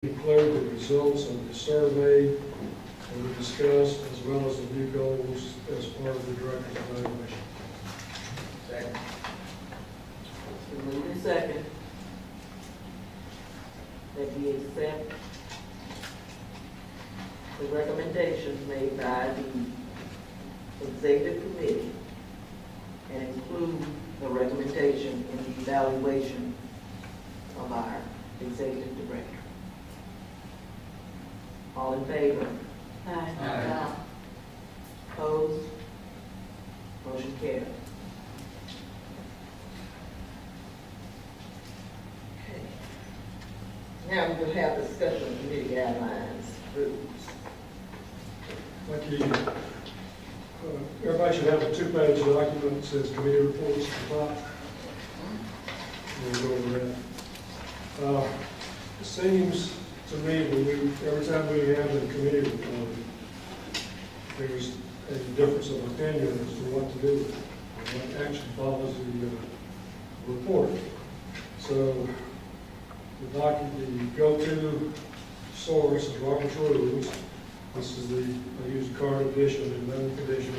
include the results of the survey that we discussed, as well as the new goals as part of the director's evaluation. Second. Move in second. That we accept the recommendations made by the executive committee and include the recommendation in the evaluation of our executive director. All in favor? Aye. Opposed? Motion carried. Okay. Now we're going to have discussion of committee guidelines, rules. Like everybody should have a two-page document that says committee reports at the top. We'll go over that. It seems to me that every time we have a committee report, there's a difference of opinion as to what to do and what action follows the report. So the go-to source is Robert's Rules. This is I use card edition and non edition.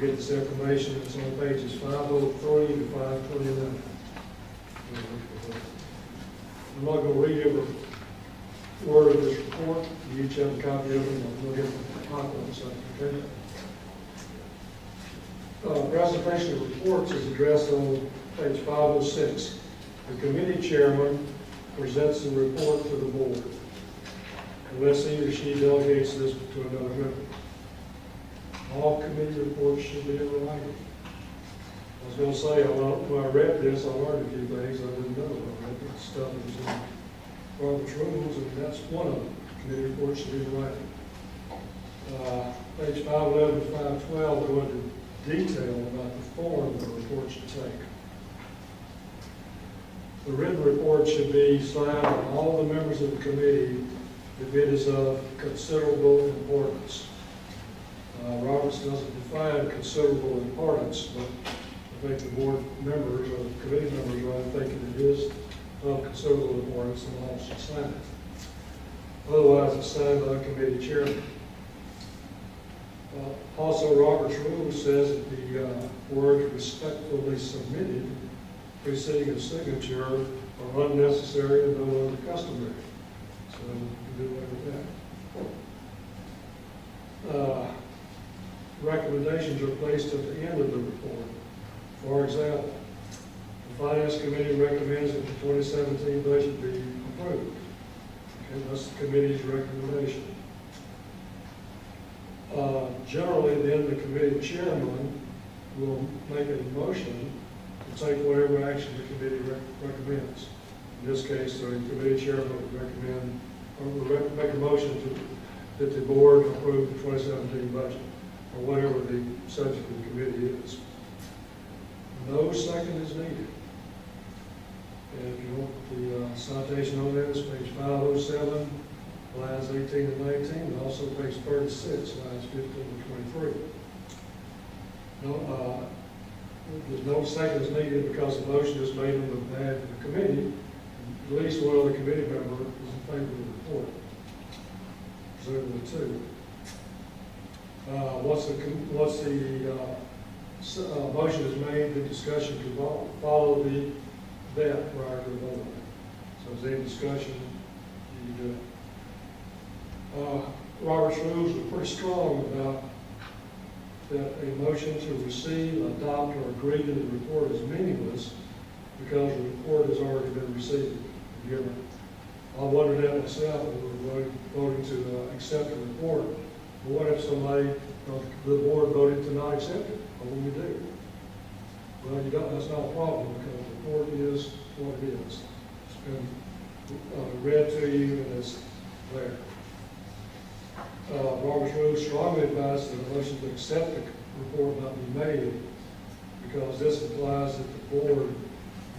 You get this information. It's on pages 503 to 529. I'm not going to read every word of this report. You each have a copy of it. I'll get the copy on the side, okay? Presentation of reports is addressed on page 506. The committee chairman presents the report to the board, unless he or she delegates this to another member. All committee reports should be in writing. I was going to say, when I read this, I learned a few things I didn't know. I read the stuff that was in Robert's Rules, and that's one of them. Committee reports should be in writing. Page 511 to 512 go into detail about the form the report should take. The written report should be signed by all the members of the committee if it is of considerable importance. Roberts doesn't define considerable importance, but I think the board members or the committee members are thinking it is of considerable importance and all should sign it. Otherwise, it's signed by the committee chairman. Also, Robert's Rules says that the words respectfully submitted preceding a signature are unnecessary and no longer customary. So you can do away with that. Recommendations are placed at the end of the report. For example, the Finance Committee recommends that the 2017 budget be approved. Okay, that's the committee's recommendation. Generally, then the committee chairman will make a motion to take whatever action the committee recommends. In this case, the committee chairman would recommend, or would make a motion that the board approve the 2017 budget, or whatever the subject of the committee is. No second is needed. And if you want the citation on that, it's page 507, lines 18 and 19, and also page 36, lines 15 and 23. There's no seconds needed because the motion is made on behalf of the committee. At least one of the committee members is in favor of the report. Presumably two. Once the motion is made, the discussion can follow that prior to the vote. So if there's any discussion, you do it. Robert's Rules are pretty strong about that a motion to receive, adopt, or agree to the report is meaningless because the report has already been received and given. I wondered that myself when we were voting to accept the report. But what if somebody, the board voted to not accept it? What will you do? Well, that's not a problem because the report is what it is. It's been read to you and it's there. Robert's Rules strongly advise that a motion to accept the report not be made because this implies that the board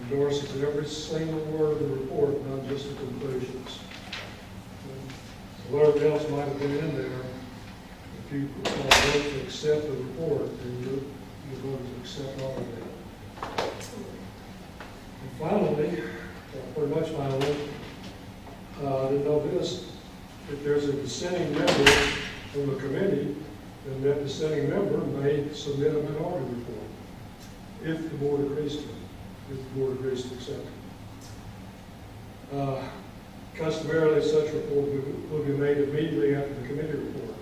endorses every single word of the report, not just the conclusions. So whatever else might have been in there, if you vote to accept the report, then you're going to accept all of that. And finally, pretty much finally, I didn't know this, if there's a dissenting member from a committee, then that dissenting member may submit a minority report, if the board agrees to it, if the board agrees to accept it. Customarily, such report will be made immediately after the committee report.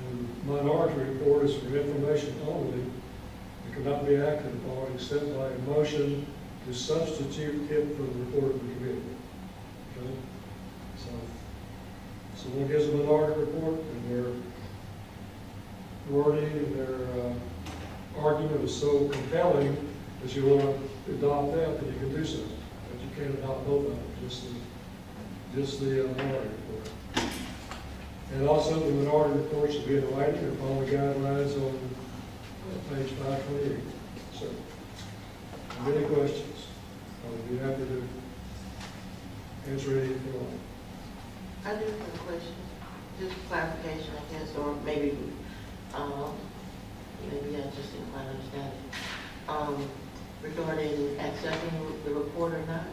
And minority report is for information only. It cannot be acted upon except by a motion to substitute it for the report of the committee. Okay? So, someone gives a minority report and their wording and their argument is so compelling that you want to adopt that, then you can do so. But you can't adopt both of them, just the minority report. And also, the minority report should be in writing or follow the guidelines on page 528. So, any questions? I'll be happy to answer any if you want. I do have a question, just clarification, I guess, or maybe, maybe I just didn't quite understand it. Regarding accepting the report or not,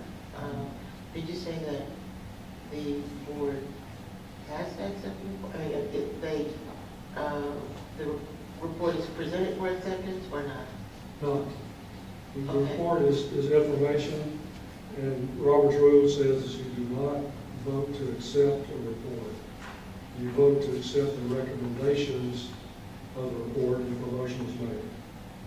did you say that the board has to accept the report? I mean, if they, the report is presented for acceptance or not? No. The Okay. report is information, and Robert's rule says you do not vote to accept a report. You vote to accept the recommendations of the report if a motion is made.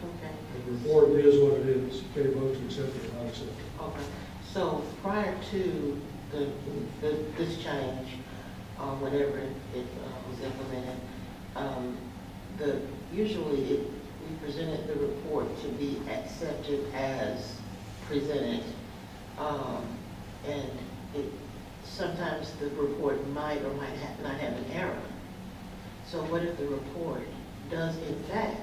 Okay. The report is what it is. You can't vote to accept it or not accept it. Okay. So prior to this change, whenever it was implemented, usually we presented the report to be accepted as presented, and sometimes the report might or might not have an error. So what if the report does in fact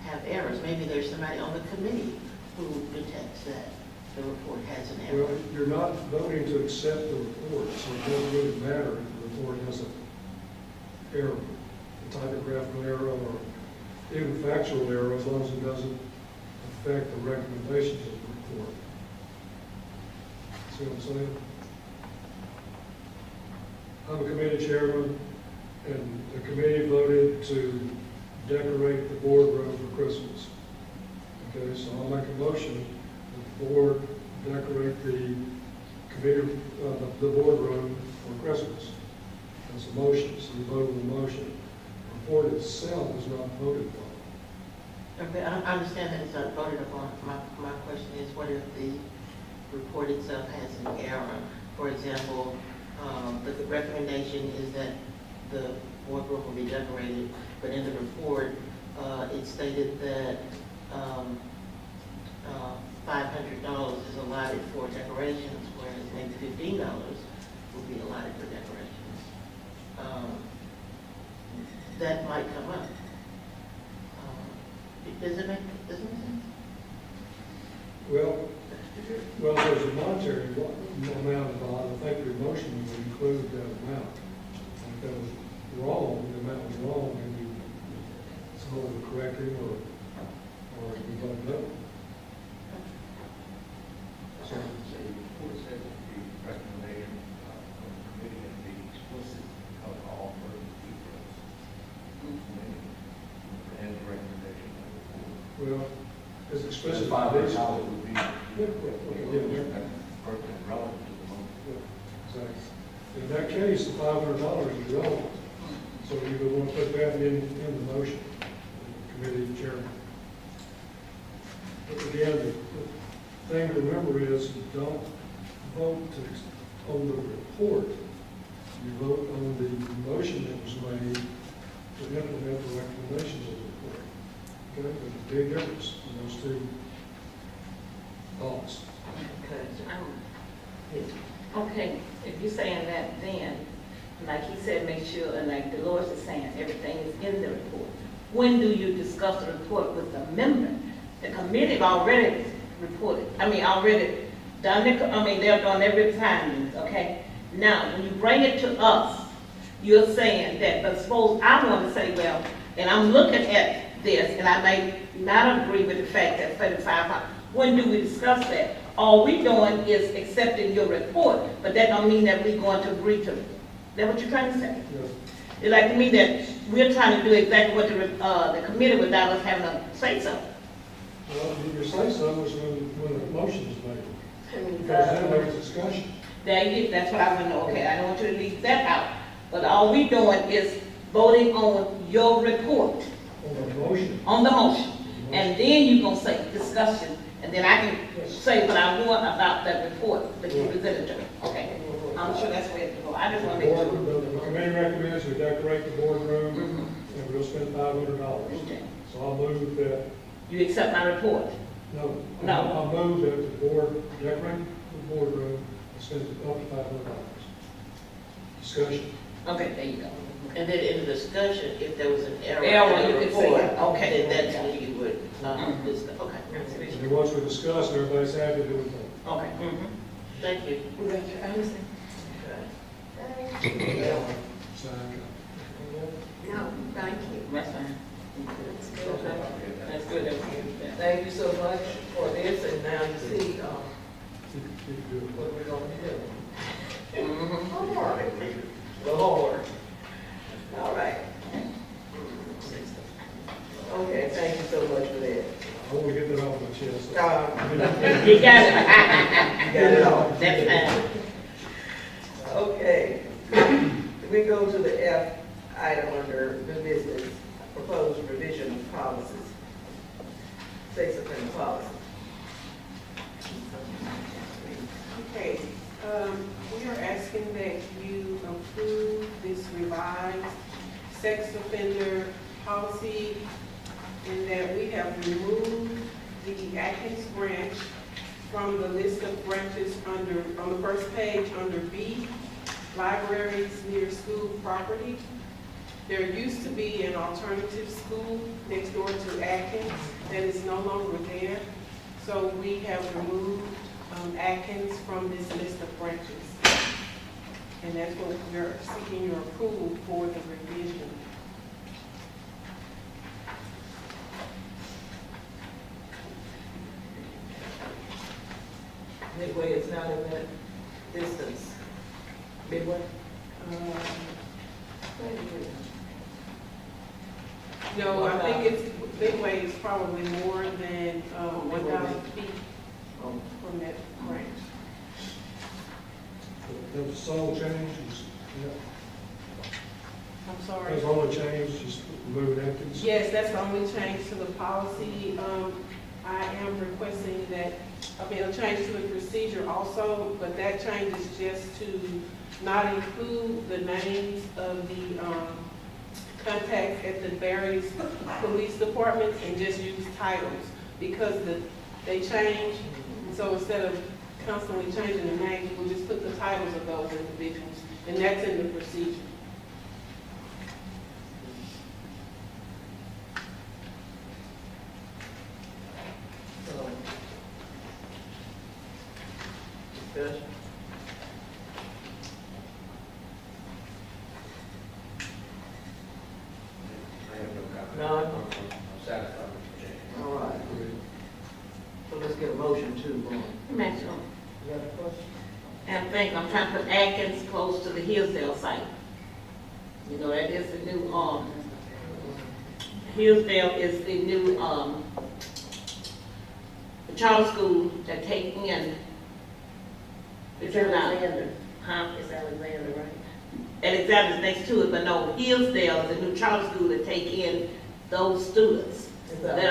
have errors? Maybe there's somebody on the committee who detects that the report has an error. Well, you're not voting to accept the report, so it doesn't really matter if the report has an error, a typographical error, or even factual error, as long as it doesn't affect the recommendations of the report. See what I'm saying? I'm a committee chairman, and the committee voted to decorate the boardroom for Christmas. Okay, so I'll make a motion that the board decorate the committee, the boardroom for Christmas. That's a motion, so you vote on the motion. The report itself is not voted upon. Okay, I understand that it's not voted upon. My question is, what if the report itself has an error? For example, the recommendation is that the boardroom will be decorated, but in the report, it stated that $500 is allotted for decorations, whereas maybe $15 will be allotted for decorations. That might come up. Does it make sense? Well, there's a monetary amount involved. I think your motion would include that amount. If that was wrong, the amount was wrong, and you someone would correct it or you vote no. So, So the report says that the recommendation of the committee and be explicit of all further details. And the recommendation of the board. well, as explicit. $500 would be Yeah. perfectly relevant to the motion. Exactly. In that case, the $500 is relevant. So you would want to put that in the motion, the committee chairman. But again, the thing to remember is you don't vote on the report. You vote on the motion that was made to implement the recommendations of the report. Okay, there's a big difference in those two thoughts. Okay, if you're saying that, then, like he said, make sure, and like Dolores is saying, everything is in the report. When do you discuss the report with the member? The committee already reported, already done they've done their retirements, okay? Now, when you bring it to us, you're saying that, but suppose I want to say, well, and I'm looking at this, and I may not agree with the fact that 35, when do we discuss that? all we doing is accepting your report, but that don't mean that we going to agree to it. Is that what you're trying to say? Yes. It's like to me that we're trying to do exactly what the committee without us having to say so. Well, your say-so was when the motion was made. Because then there was discussion. That's what I want to know, okay, I don't want you to leave that out. But all we doing is voting on your report, On the motion. on the motion. And then you gonna say discussion, and then I can say what I want about that report that you presented to me, okay? I'm sure that's where it go, I just want to make sure. The committee recommends we decorate the boardroom, Mhm. and we'll spend $500. Okay. So I'll move that, You accept my report? no. No. I'll move that the board decorate the boardroom and spend up to $500. Discussion. Okay, there you go. And then in the discussion, if there was an error Error, in you the could say report, it. Okay. then that's when you would, discuss, okay. And then once we discuss, and everybody's happy, then we vote. Okay. Mm-hmm. Thank you. I understand. Sign. No, thank you. That's fine. That's good. That's good, that we get that. Thank you so much for this, and now you see, Keep doing it. what we're gonna do. Mhm. Lord. All right. Okay, thank you so much for that. I want to get that off my chest. You got it. You got it all. That's fine. Okay. We go to the F item under new business, proposed revision of policies. Sex offender policy. Okay, we are asking that you approve this revised sex offender policy in that we have removed the Atkins branch from the list of branches on the first page under B, libraries near school property. There used to be an alternative school next door to Atkins that is no longer there. So we have removed Atkins from this list of branches. And that's what we're seeking your approval for the revision. Midway is not in that distance. Midway? No, I think it's, Midway is probably more than 1,000 feet Oh, from that branch. There was a sole change, I'm sorry. there's only change, just remove Atkins. Yes, that's the only change to the policy. I am requesting that, a change to the procedure also, but that change is just to not include the names of the contacts at the various police departments and just use titles because they change. So instead of constantly changing the names, we'll just put the titles of those individuals, and that's in the procedure. so. Discussion. I have no comment. None? I'm satisfied with the change. All right. So let's get a motion to, Maximum. you got a question? And I'm trying to put Atkins close to the Hillsdale site. You know, that is the new, Hillsdale is the new, the charter school that take in. It's Alexander. Huh? It's Alexander, right? Alexander's next to it, but no, Hillsdale is the new charter school that take in those students. It's That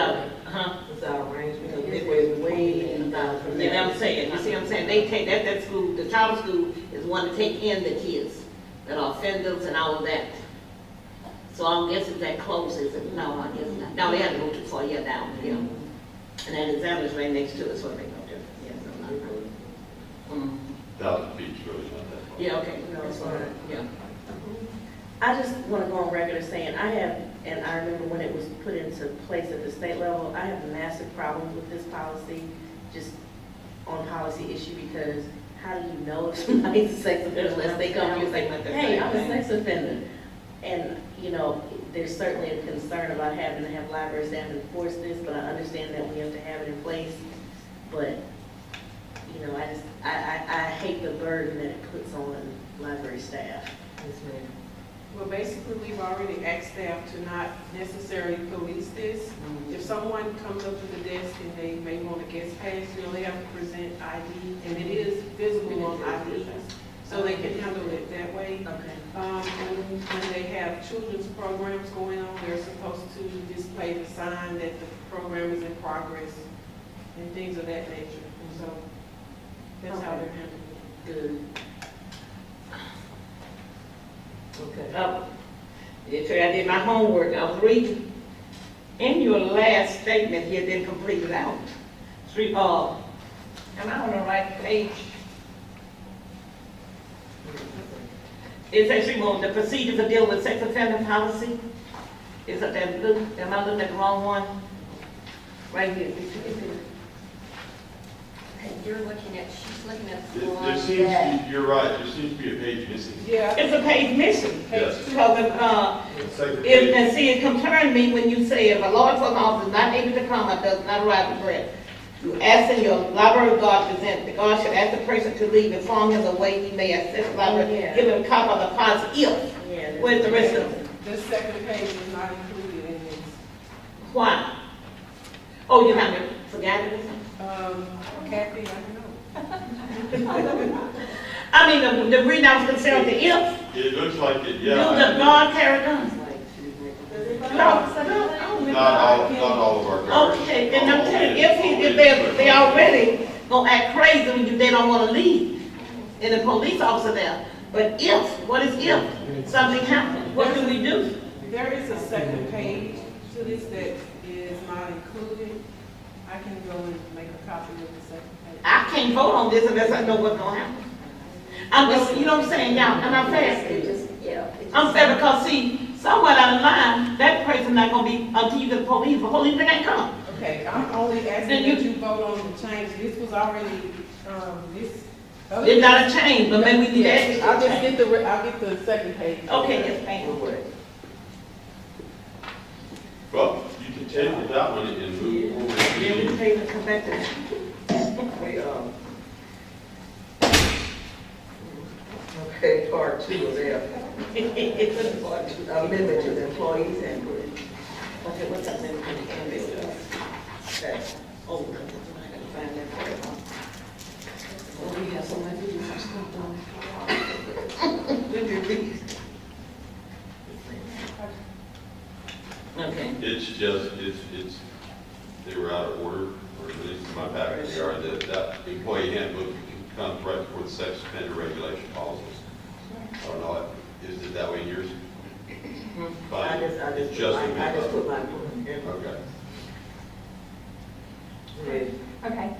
are, It's out of range because Midway is way in the miles from You know what I'm there. saying? You see what I'm saying? They take, that school, the charter school is one to take in the kids that are offenders and all of that. So I'm guessing that close, is it? No, I guess not. No, they have to go too far, yeah, down, yeah. And Alexander's right next to it, so it make no difference, yes, I'm not. 1,000 feet really not that far. Yeah, okay, that's fine, yeah. I just want to go on record as saying, I have, and I remember when it was put into place at the state level, I have massive problems with this policy, just on policy issue, because how do you know if somebody's a sex offender unless they come to you and say, hey, I'm a sex offender? And, you know, there's certainly a concern about having to have library staff enforce this, but I understand that we have to have it in place. But you know, I hate the burden that it puts on library staff. Well, basically, we've already asked staff to not necessarily police this. If someone comes up to the desk and they may want a guest pass, you know, they have to present ID, and it is visible on IDs, so they can handle it that way. Okay. And when they have children's programs going on, they're supposed to display the sign that the program is in progress and things of that nature. So that's how they're handling it. Good. Okay. Yeah, so I did my homework, I was reading. In your last statement, you didn't complete it out. Am I on the right page? It's actually more the procedure for dealing with sex offender policy. Is it that blue? Am I looking at the wrong one? Right here. You're looking at, she's looking at the There line. seems to be, you're right, there seems to be a page missing. Yeah. It's a page missing. Yes. Because Second if, page. and see, it concerned me when you say if a law enforcement officer is not able to come or does not arrive at breath, you asking your library guard present, the guard should ask the person to leave, inform him of the way he may access the library, Yeah. give him a copy of the policy if. Yeah. Where's the rest of it? The second page is not included in this. Why? Oh, you haven't forgotten it? Kathy, I don't know. I mean, the reason I was concerned with the if, It looks like it, do yeah. the guard carry guns? Not all of our guards. Okay, and I'm telling you, if they already gonna act crazy when they don't wanna leave, and the police officer there. But if, what is if something happens? What do we do? There is a second page to this that is not included. I can go and make a copy of the second page. I can't vote on this unless I know what's gonna happen. I'm just, you know what I'm saying, y'all, and I'm fast. I'm fair because see, somewhere down the line, that person not gonna be, until you get the police ain't come. Okay, I'm only asking Then that you vote on the change. This was already, this. It's not a change, but maybe we need Yeah, that. I'll just get the second page. Okay, yes, ma'am. Well, you can table that one and move forward. Yeah, we pay to come back to that. Okay, part two of that. Part two, amendment to the employees handbook. Okay, what's that name? Okay. Oh, I'm gonna find that for you. Oh, we have so much to do, some stuff on. Let me read. Okay. It's just, they were out of order, or at least in my package, they are, that employee handbook comes right before the sex offender regulation policies. I don't know, is it that way in yours? I It's just put my. Okay. Okay.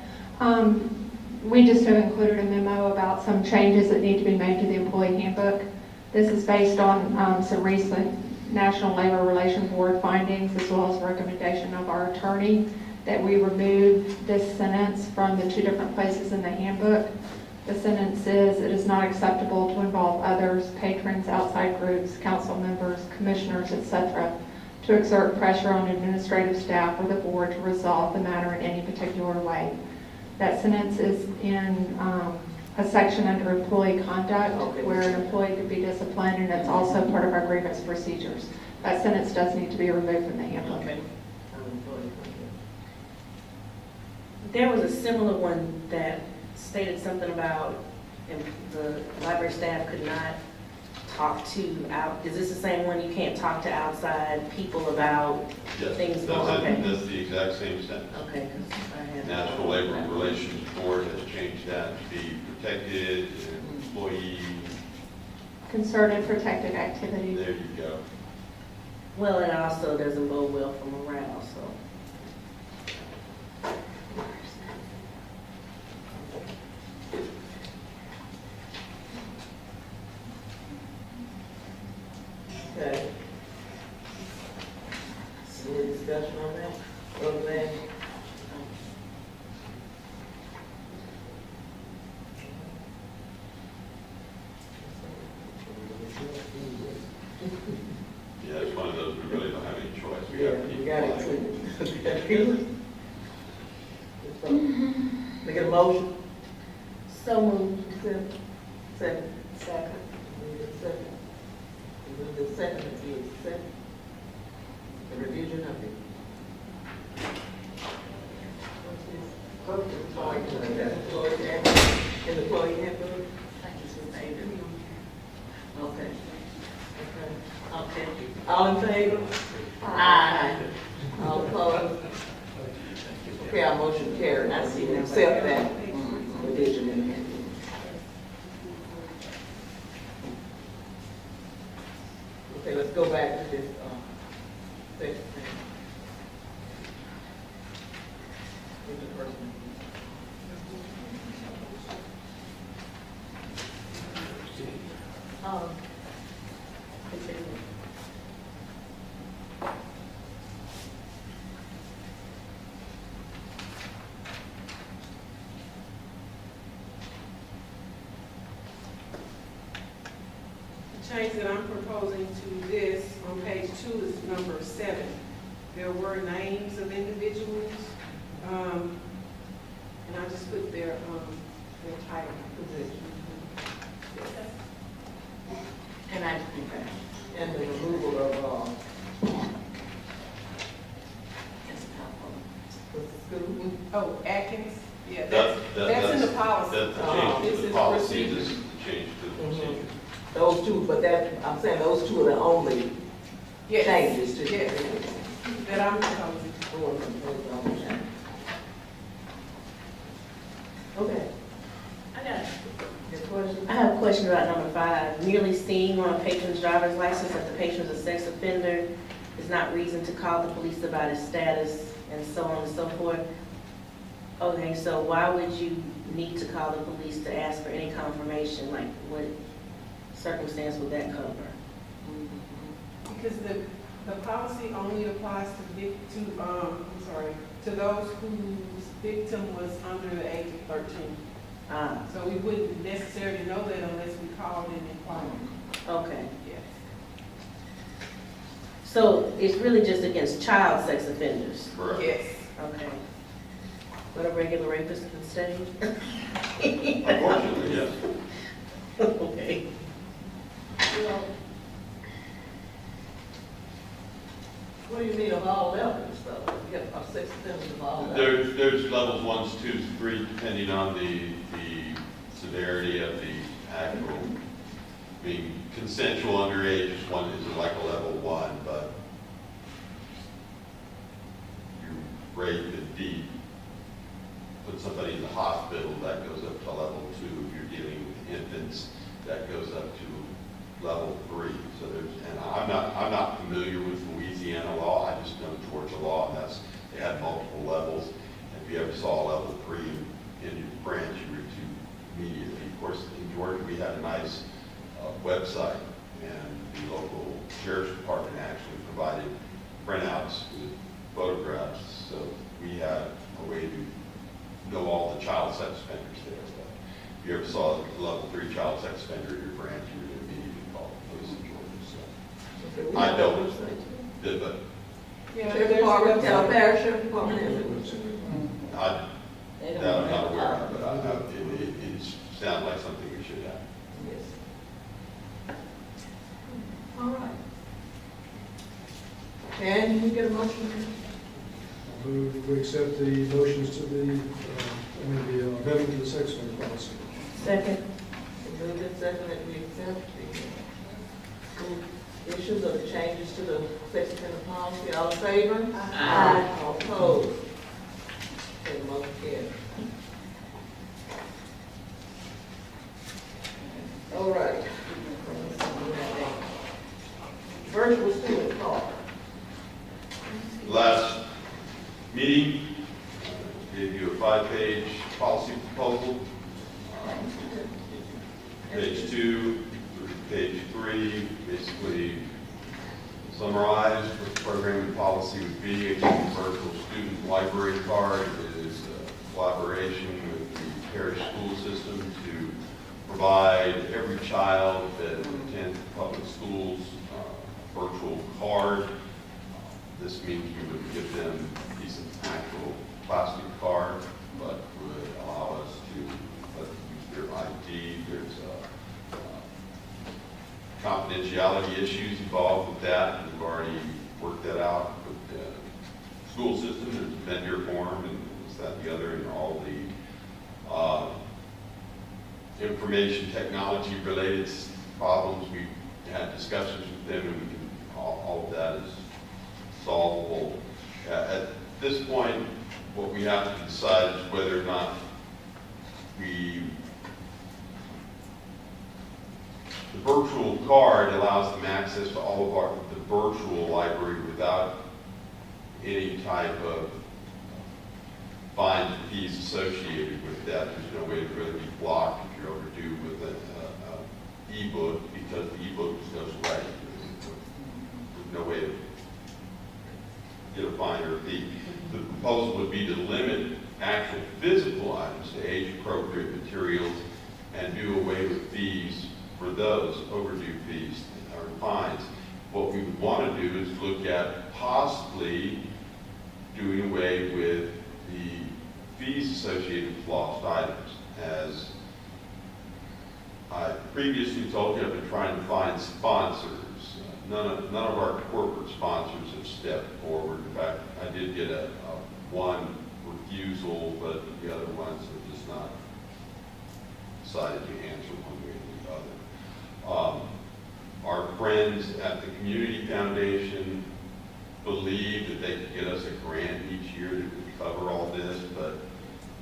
We just have included a memo about some changes that need to be made to the employee handbook. This is based on some recent National Labor Relations Board findings, as well as a recommendation of our attorney, that we remove this sentence from the two different places in the handbook. The sentence is, it is not acceptable to involve others, patrons, outside groups, council members, commissioners, etc., to exert pressure on administrative staff or the board to resolve the matter in any particular way. That sentence is in a section under employee conduct where an employee could be disciplined, and it's also part of our grievance procedures. That sentence does need to be removed from the handbook. Okay. There was a similar one that stated something about the library staff could not talk to is this the same one? You can't talk to outside people about Yes, things going on? Okay. that's the exact same sentence. Okay, 'cause I had. National Labor Relations Board has changed that to be protected, employee, Concerted protected activity. there you go. Well, and also doesn't bode well for morale, so. Okay. Any discussion on that? Roseanne? Yeah, it's one of those, we really don't have any choice. We have to keep You got it. applying. Make a motion? second if you accept the revision of it. In the employee handbook? Okay. Okay. All in favor? Aye. All opposed? Okay, our motion carried. I see, accept that revision in the handbook. Okay, let's go back to this, section. Who's the first one? The change that I'm proposing to this on page 2 is number 7. There were names of individuals, and I just put their title, position. And and the removal of, school. Oh, Atkins, yeah, That- that's in the policy. That's the change This to the is policy, procedure. this is the change to the procedure. Those two, but that, I'm saying those two are the only Yes, changes to. yes, that I'm proposing. Okay. I got Your question? I have a question about number 5. Merely seeing on a patron's driver's license that the patron is a sex offender is not reason to call the police about his status and so on and so forth. Okay, so why would you need to call the police to ask for any confirmation? Like, what circumstance would that cover? Because the policy only applies to those whose victim was under the age of 13. Ah, So we wouldn't necessarily know that unless we called and inquired. okay. Yes. So it's really just against child sex offenders? Correct. Yes. Okay. What a regular rapist can say? Unfortunately, yes. Okay. Well, what do you mean of all levels, though? You have sex offenders of all levels? There's levels 1, 2, 3, depending on the severity of the actual, being consensual underage is like a level 1, but you rape and beat, put somebody in the hospital, that goes up to level 2. If you're dealing with infants, that goes up to level 3. So and I'm not familiar with Louisiana law. I just know Georgia law, and they have multiple levels. And if you ever saw level 3 in your branch, you were to immediately. Of course, in Georgia, we had a nice website, and the local sheriff's department actually provided printouts with photographs. So we had a way to know all the child sex offenders there. But if you ever saw a level 3 child sex offender in your branch, you would immediately call the police in Georgia. So I don't. But Yeah, Sheriff there's Department, a website. Parish Sheriff Department has it. They don't that I'm not have aware a of, but it sounds like something we should have. Yes. All right. And you get a motion? Move, we accept the motions to the amendment to the sex offender policy. Second. Move in second that we accept the issues of the changes to the sex offender policy. All in favor? Aye. All opposed? Okay, the motion carries. All right. Virtual student card. Last meeting, gave you a 5-page policy proposal. Page 2, page 3, basically summarized what the programming policy would be. Again, the virtual student library card is a collaboration with the parish school system to provide every child that attends public schools a virtual card. This means we would give them a piece of actual plastic card, but would allow us to let them use their ID. There's confidentiality issues involved with that. We've already worked that out with the school system. There's a vendor form and this, that, and the other, and all the information technology related problems. We had discussions with them, and we can, all of that is solvable. At this point, what we have to decide is whether or not the virtual card allows them access to all of the virtual library without any type of fines and fees associated with that. There's no way to really be blocked if you're overdue with an e-book, because the e-book just goes away. There's no way to get a fine or a fee. The proposal would be to limit actual physical items to age-appropriate materials and do away with fees for those overdue fees or fines. What we would want to do is look at possibly doing away with the fees associated with lost items. As I previously told you, I've been trying to find sponsors. None of our corporate sponsors have stepped forward. In fact, I did get a one refusal, but the other ones have just not decided to answer one way or the other. Our friends at the Community Foundation believe that they could get us a grant each year that would cover all this, but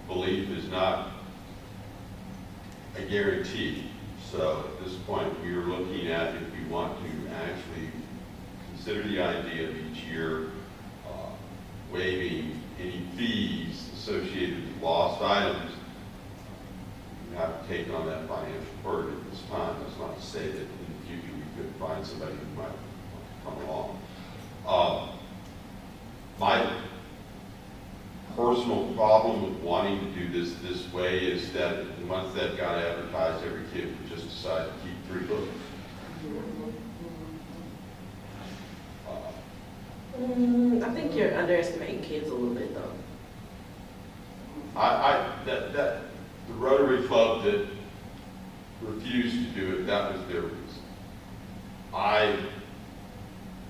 belief is not a guarantee. So at this point, we are looking at if we want to actually consider the idea of each year waiving any fees associated with lost items. We have to take on that financial burden at this time. That's not to say that in the future we could find somebody who might come along. My personal problem with wanting to do this way is that once that got advertised, every kid would just decide to keep 3 books. I think you're underestimating kids a little bit, though. The Rotary Club that refused to do it, that was their reason. I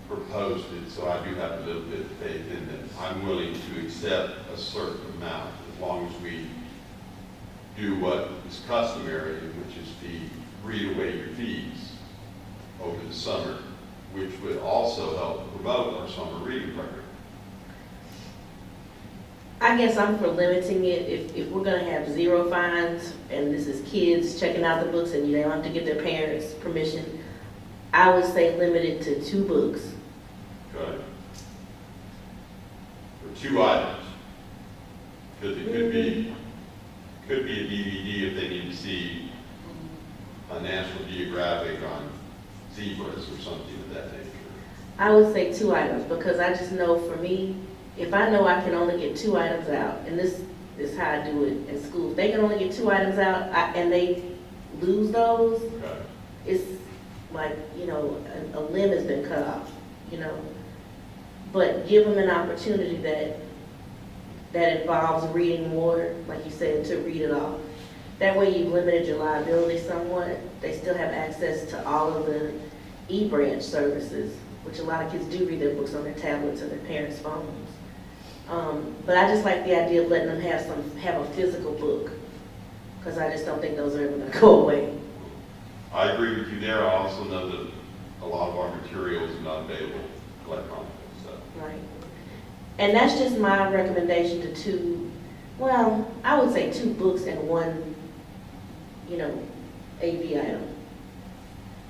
proposed it, so I do have a little bit of faith in that. I'm willing to accept a certain amount as long as we do what is customary, which is to read away your fees over the summer, which would also help promote our summer reading program. I guess I'm for limiting it. If we're gonna have 0 fines, and this is kids checking out the books and they don't have to get their parents' permission, I would say limit it to 2 books. Okay. For 2 items. Because it could be a DVD if they need to see a National Geographic on zebras or something of that nature. I would say 2 items, because I just know for me, if I know I can only get 2 items out, and this is how I do it in school, if they can only get 2 items out and they lose those, Okay. it's like, a limb has been cut off, But give them an opportunity that involves reading more, like you said, to read it off. That way you've limited your liability somewhat. They still have access to all of the e-branch services, which a lot of kids do read their books on their tablets or their parents' phones. But I just like the idea of letting them have a physical book, because I just don't think those are ever going to go away. I agree with you there. I also know that a lot of our materials are not available electronically. So. Right. And that's just my recommendation to 2, well, I would say 2 books and 1, AV item.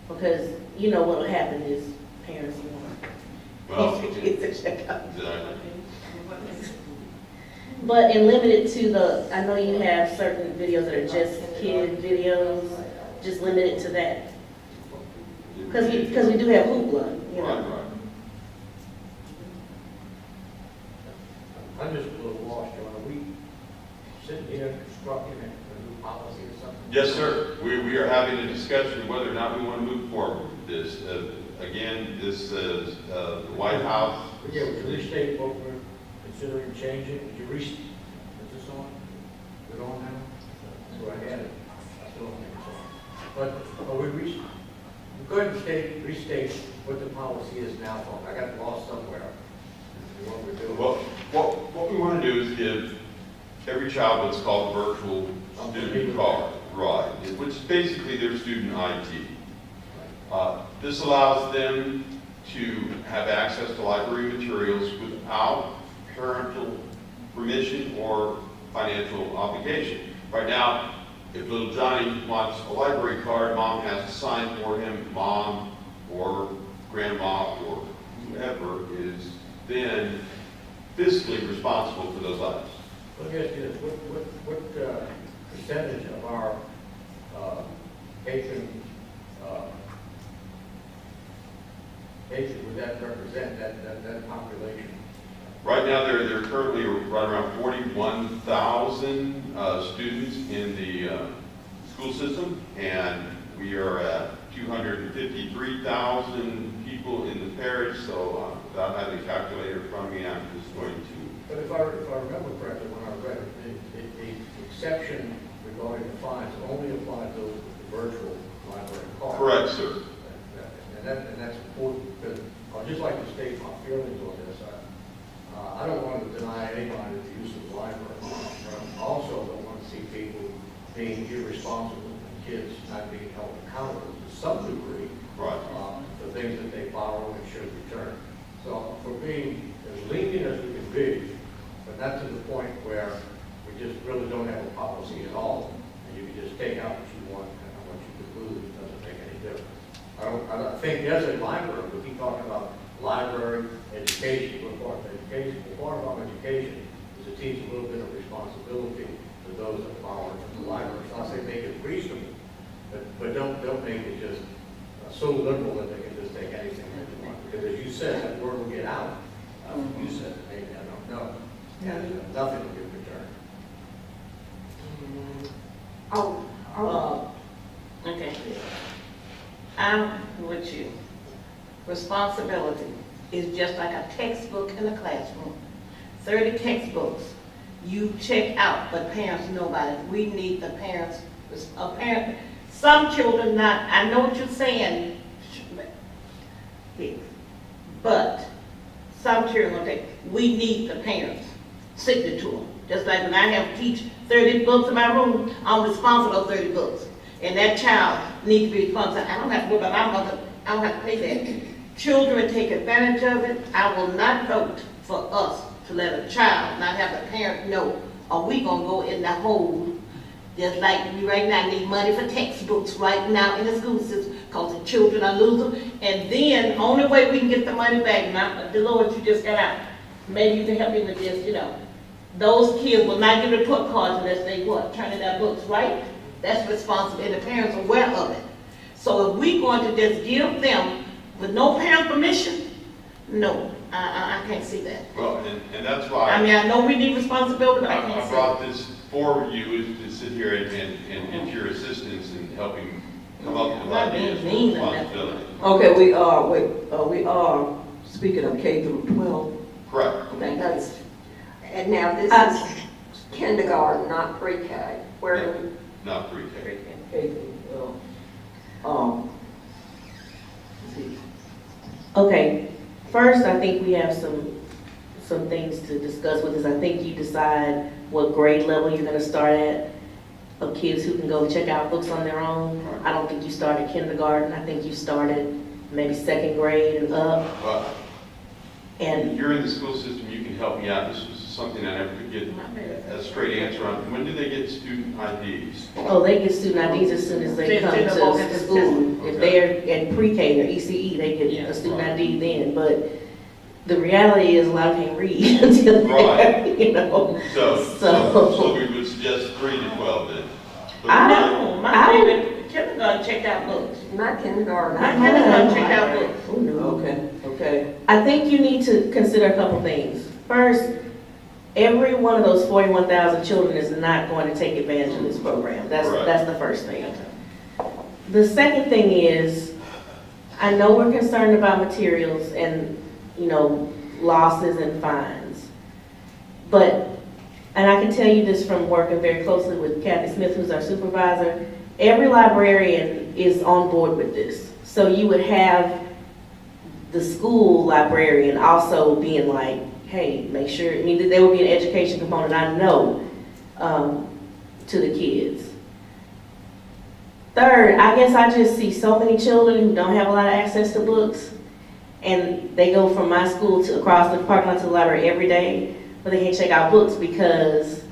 Because what'll happen is parents Well, want kids to check out. exactly. But and limit it to I know you have certain videos that are just kid videos, just limit it to that. Because we do have Hoopla, Right. I'm just a little lost, John. Are we sitting here constructing a new policy or something? Yes, sir. We are having a discussion whether or not we want to move forward with this. Again, this is the White House. Yeah, would you restate what we're considering changing? Did you restate? Is this on? We're on now? That's where I had it. I still don't think it's on. But are we Go ahead and restate what the policy is now, folks. I got lost somewhere. What we're doing. Well, what we want to do is give every child what's called a virtual student card, right, which is basically their student ID. This allows them to have access to library materials without parental permission or financial obligation. Right now, if little Johnny wants a library card, mom has to sign for him. Mom or grandma or whoever is then fiscally responsible for those items. Let me ask you this, what percentage of our patron would that represent, that population? Right now, there are currently right around 41,000 students in the school system, and we are at 253,000 people in the parish, so without having a calculator in front of me, I'm just going to... But if I remember correctly, when I read it, the exception regarding the fines only applies to the virtual library card. Correct, sir. And that's important, because I'd just like to state my feelings on this. I don't want to deny anybody the use of the library, but I also don't want to see people being irresponsible and kids not being held accountable to some degree Right. for things that they borrow and should return. So for being as lenient as we can be, but not to the point where we just really don't have a policy at all, and you can just take out what you want and how much you could lose, it doesn't make any difference. I think as a library, we keep talking about library, education, we're part of education. Well, part of our education is to teach a little bit of responsibility to those that borrow from the library. So I say make it reasonable, but don't make it just so liberal that they can just take anything that they want. Because as you said, that word will get out. You said it, maybe, I don't know. And nothing will get returned. Okay. I'm with you. Responsibility is just like a textbook in a classroom. 30 textbooks, you check out, but parents know about it. We need the parents. Some children not, I know what you're saying, but some children will take, we need the parents' signature to them. Just like when I have to teach 30 books in my room, I'm responsible for 30 books. And that child needs to be responsible. I don't have to worry about my mother, I don't have to pay that. Children take advantage of it. I will not vote for us to let a child not have the parent know, are we gonna go in the hole? Just like we right now need money for textbooks right now in the school system, because the children are losing. And then, only way we can get the money back, not the Lord you just got out. Maybe you can help me with this, you know. Those kids will not get report cards unless they what? Turn in their books, right? That's responsible, and the parents are aware of it. So if we're going to just give them with no parent permission, no, I can't see that. Well, and that's why... I mean, I know we need responsibility, but I can't see I brought this for you to sit here and get your assistance in helping come up with ideas for responsibility. Okay, we are speaking of K through 12. Correct. That's, And now this is kindergarten, not pre-K. Where do Not pre-K. K through, let's see. Okay, first, I think we have some things to discuss with this. I think you decide what grade level you're gonna start at, of kids who can go check out books on their own. I don't think you started kindergarten. I think you started maybe second grade and up. But if And you're in the school system, you can help me out. This was something I never could get a straight answer on. When do they get student IDs? oh, they get student IDs as soon as they come to school. If they're at pre-K or ECE, they get a student ID then. But the reality is a lot of them can't read until they're, you know. So we would suggest 3 to 12 then. I know, my favorite kindergarten checked out books. not kindergarten? My kindergarten checked out books. Oh, no. Okay. I think you need to consider a couple things. First, every one of those 41,000 children is not going to take advantage of this program. That's the first thing. The second thing is, I know we're concerned about materials and, you know, losses and fines. But, and I can tell you this from working very closely with Kathy Smith, who's our supervisor, every librarian is on board with this. So you would have the school librarian also being like, hey, make sure, I mean, there would be an education component, I know, to the kids. Third, I guess I just see so many children who don't have a lot of access to books, and they go from my school to across the parking lot to the library every day, but they can't check out books because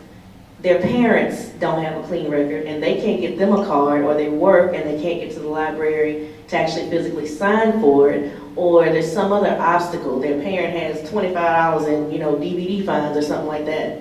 their parents don't have a clean record, and they can't get them a card, or they work and they can't get to the library to actually physically sign for it, or there's some other obstacle. Their parent has $25 in, DVD fines or something like that.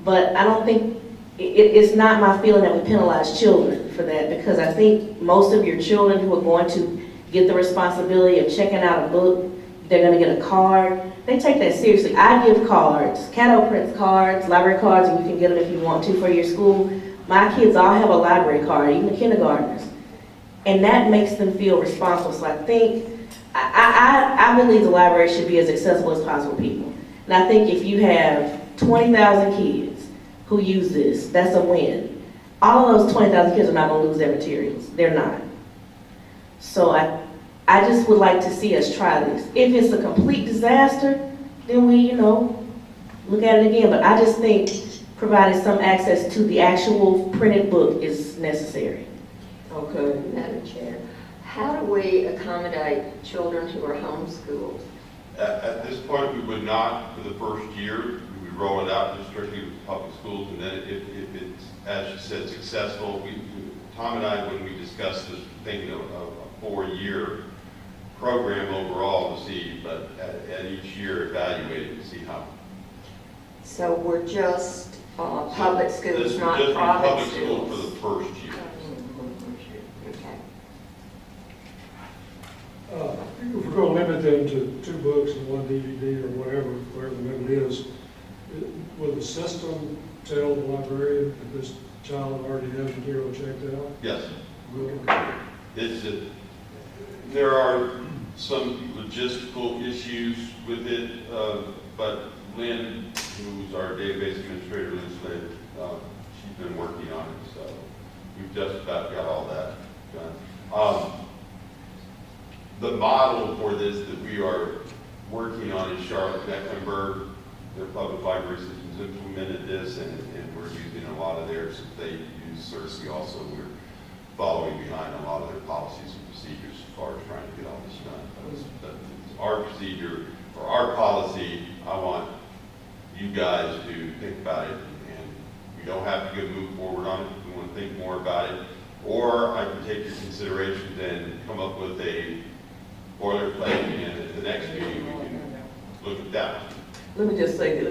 But I don't think, it's not my feeling that we penalize children for that, because I think most of your children who are going to get the responsibility of checking out a book, they're gonna get a card, they take that seriously. I give cards, Caddo prints cards, library cards, and you can get them if you want to for your school. My kids all have a library card, even the kindergartners. And that makes them feel responsible. So I think, I believe the library should be as accessible as possible to people. And I think if you have 20,000 kids who use this, that's a win. All of those 20,000 kids are not gonna lose their materials. They're not. So I just would like to see us try this. If it's a complete disaster, then we, look at it again. But I just think providing some access to the actual printed book is necessary. Okay. Madam Chair, how do we accommodate children who are homeschooled? At this point, we would not for the first year. We would roll it out just strictly with public schools, and then if it's, as you said, successful, Tom and I, when we discussed this, thinking of a 4-year program overall to see, but at each year evaluating to see how. So we're just public schools, This would not just be private public schools? school for the first year. Okay. If we're gonna limit them to 2 books and 1 DVD or whatever the limit is, will the system tell the librarian that this child already has material checked out? Yes. Will it? There are some logistical issues with it, but Lynn, who's our database administrator, she's been working on it, so we've just about got all that done. The model for this that we are working on is Charlotte-Mecklenburg. Their public library systems implemented this, and we're using a lot of theirs. They use CERSI also. We're following behind a lot of their policies and procedures as far as trying to get all this done. But our procedure, or our policy, I want you guys to think about it, and we don't have to go move forward on it if we want to think more about it. Or I can take your considerations and come up with a boilerplate, and at the next meeting we can look at that. Let me just say,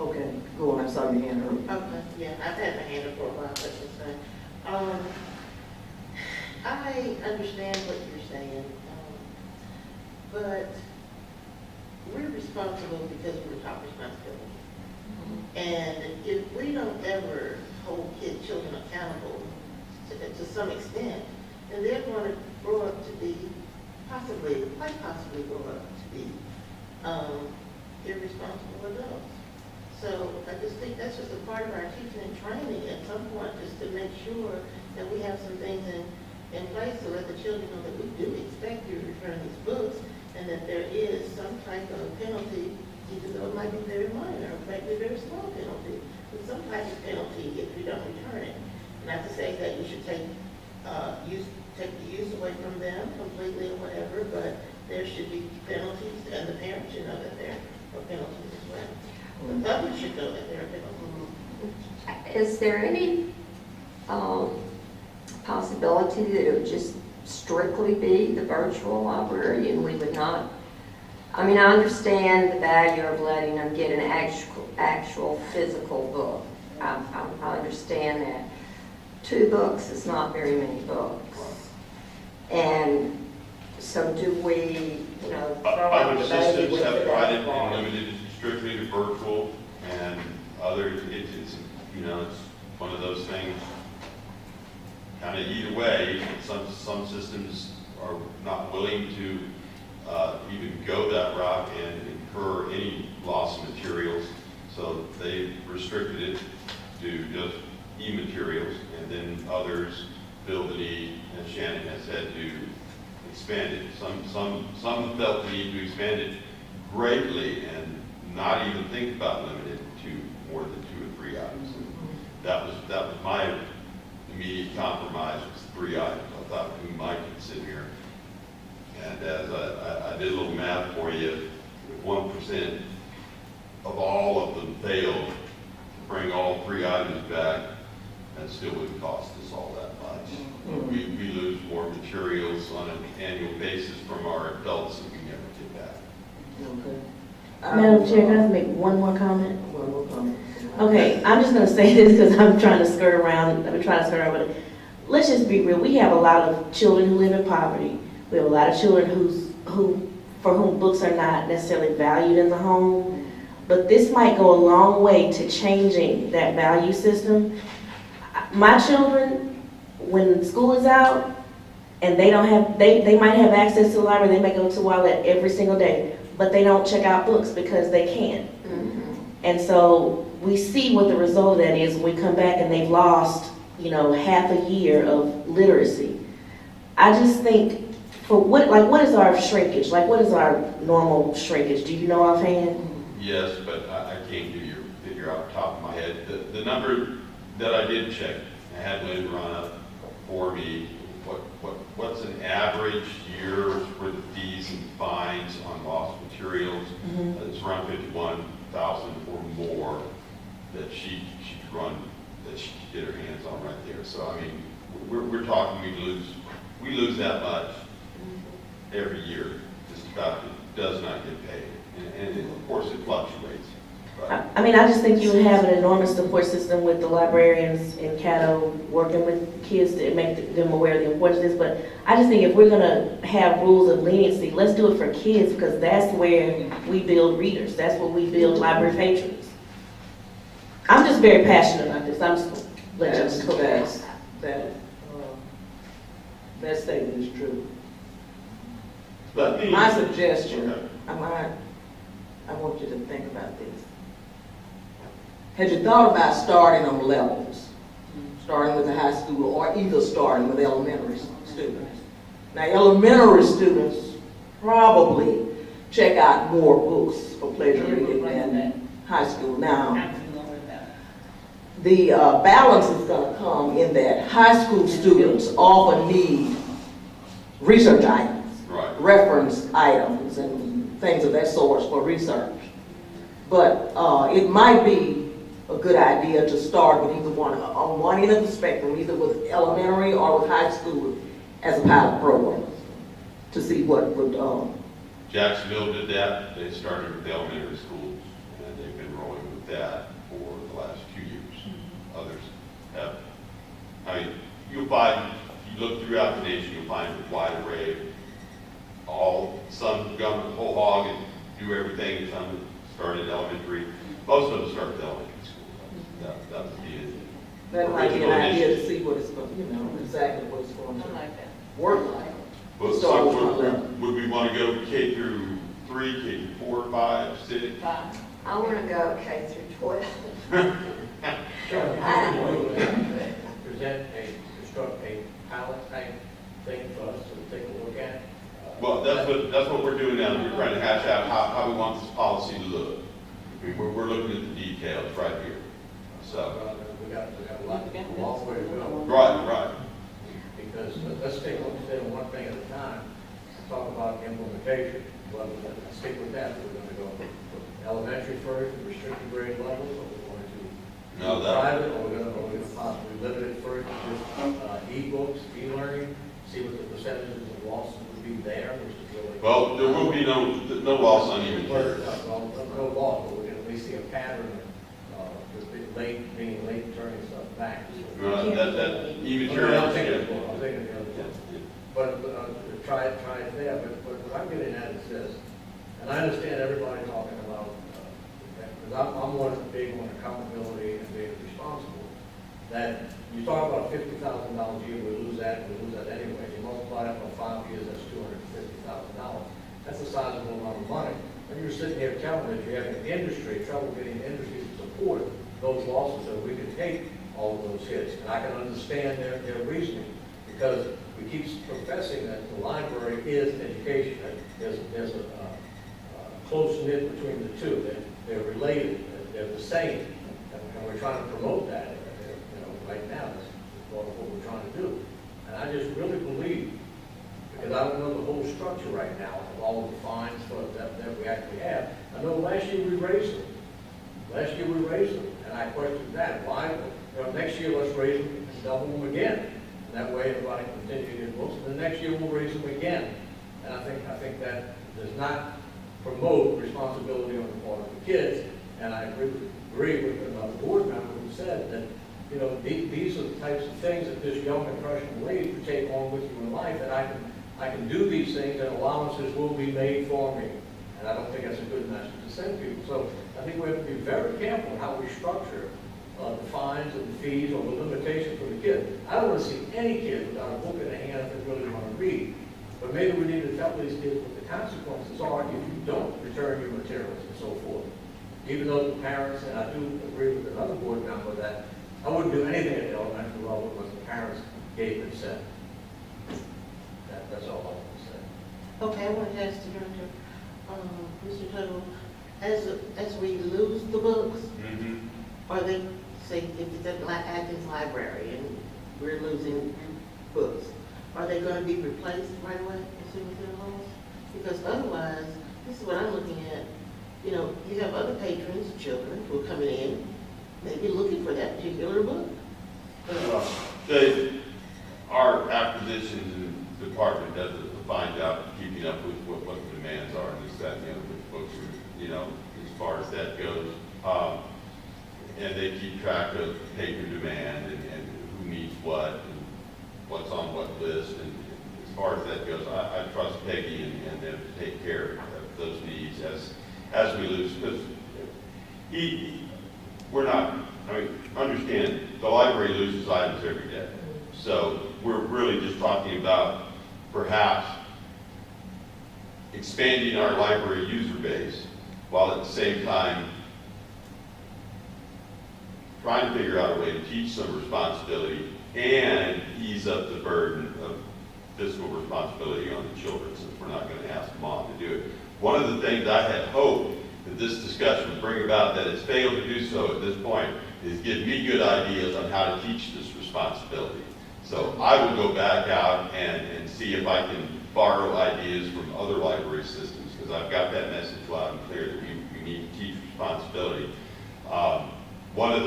okay, go on, I saw your hand earlier. Okay, yeah, I've had my hand up for a while, but it's I understand what you're saying, but we're responsible because we're top responsibility. And if we don't ever hold children accountable to some extent, then they're going to grow up to be quite possibly grow up to be irresponsible adults. So I just think that's just a part of our teaching and training at some point, just to make sure that we have some things in place to let the children know that we do expect you to return these books, and that there is some type of penalty, even though it might be very minor, it might be a very small penalty, but some type of penalty if you don't return it. Not to say that you should take the use away from them completely or whatever, but there should be penalties, and the parents should know that there are penalties as well. The public should know that there are penalties. Is there any possibility that it would just strictly be the virtual library and we would not? I mean, I understand the value of letting them get an actual physical book. I understand that. 2 books is not very many books. And so do we, throw out Other the baby systems with have the tried it and bathwater? limited it strictly to virtual, and others, it's one of those things, kind of either way. Some systems are not willing to even go that route and incur any loss of materials, so they restricted it to just e-materials, and then others feel the need, as Shannon has said, to expand it. Some felt the need to expand it greatly and not even think about limiting it to more than 2 or 3 items. And that was my immediate compromise, was 3 items. I thought we might sit here. And as I did a little math for you, if 1% of all of them failed to bring all 3 items back, that still wouldn't cost us all that much. We lose more materials on an annual basis from our adults that we never get back. Okay. Madam Chair, can I make one more comment? One more comment. Okay, I'm just gonna say this because I'm trying to skirt around, I've been trying to skirt around, but let's just be real. We have a lot of children who live in poverty. We have a lot of children for whom books are not necessarily valued in the home. But this might go a long way to changing that value system. My children, when school is out and they don't have, they might have access to the library, they may go to Wallet every single day, but they don't check out books because they can't. And so we see what the result of that is when we come back and they've lost, half a year of literacy. I just think, what is our shrinkage? Like, what is our normal shrinkage? Do you know offhand? Yes, but I can't give you a figure off the top of my head. The number that I did check, I had Lynn run up for me, what's an average year for the fees and fines on lost materials? It's around 51,000 or more that she could run, that she could get her hands on right there. So I mean, we're talking we lose that much every year. Just about it does not get paid, and of course it fluctuates. I mean, I just think you would have an enormous support system with the librarians in Caddo working with kids to make them aware of the importance of this. But I just think if we're going to have rules of leniency, let's do it for kids because that's where we build readers. That's where we build library patrons. I'm just very passionate about this. I'm just going to let you know. That statement is true. But My suggestion, okay. I want you to think about this. Had you thought about starting on levels? Starting with the high school or either starting with elementary students? Now, elementary students probably check out more books for pleasure reading than high school. Now, the balance is going to come in that high school students often need research items, reference items, and things of that sort for research. But it might be a good idea to start with either on one end of the spectrum, either with elementary or with high school as a pilot program to see what would. Jacksonville did that. They started with the elementary schools, and they've been rolling with that for the last 2 years. Others have. I mean, you'll find, if you look throughout the nation, you'll find a wide array. Some government whole hog and do everything. Some start at elementary. Most of them start at elementary school. That would be it. That might be an idea to see what it's going, exactly what it's going to work like. Well, Start so with one level. would we want to go K through 3, K through 4, 5, 6? I want to go K through 12. Construct a pilot type thing for us to take a look at. Well, that's what we're doing now. We're trying to hash out how we want this policy to look. I mean, we're looking at the details right here. So. We got a long way to go. Right. Because let's take one thing at a time. Talk about implementation. Well, let's stick with that. We're going to go elementary first, restricted grade levels, or we're going to private, or we're going to possibly limit it first to just e-books, e-learning, see what the percentages of losses would be there, which is really. Well, there will be no loss on even here. Well, no loss, but we're going to at least see a pattern of being late turning stuff back. That even Sure, here. I'm thinking the other one. But try it there. But what I'm getting at is this, and I understand everybody talking about, because I'm one of the big on accountability and being responsible. That you talk about $50,000 a year, we lose that anyway. You multiply it by 5 years, that's $250,000. That's a sizable amount of money. And you're sitting here telling me that you're having trouble getting the industry to support those losses, so we can take all of those hits. And I can understand their reasoning, because we keep professing that the library is education, that there's a close knit between the two, that they're related, that they're the same, and we're trying to promote that, right now, that's what we're trying to do. And I just really believe, because I don't know the whole structure right now of all of the fines that we actually have. I know last year we raised them. And I questioned that. Why? Next year, let's raise them and double them again. And that way, everybody can continue to get books. And the next year, we'll raise them again. And I think that does not promote responsibility on the part of the kids. And I agree with another board member who said that, these are the types of things that this young impressionable lady could take on with you in life, that I can do these things and allowances will be made for me. And I don't think that's a good message to send people. So I think we have to be very careful how we structure the fines and the fees or the limitations for the kids. I don't want to see any kid without a book in their hand if they really want to read. But maybe we need to tell these kids what the consequences are if you don't return your materials and so forth. Even though the parents, and I do agree with another board member that I wouldn't do anything at the elementary level unless the parents gave consent. That's all I want to say. Okay, I want to ask the director, Mr. Tuttle, as we lose the books, are they, say, if it's at Athens Library and we're losing books, are they going to be replaced right away as soon as they're lost? Because otherwise, this is what I'm looking at, you have other patrons, children, who are coming in, maybe looking for that particular book. Our acquisitions department does a fine job of keeping up with what the demands are, and this, that, and the other, which books are, as far as that goes. And they keep track of patron demand and who needs what and what's on what list. And as far as that goes, I trust Peggy and them to take care of those needs as we lose. Because understand, the library loses items every day. So we're really just talking about perhaps expanding our library user base while at the same time trying to figure out a way to teach some responsibility and ease up the burden of fiscal responsibility on the children, since we're not going to ask mom to do it. One of the things I had hoped that this discussion would bring about, that it's failed to do so at this point, is give me good ideas on how to teach this responsibility. So I will go back out and see if I can borrow ideas from other library systems, because I've got that message loud and clear that we need to teach responsibility. One of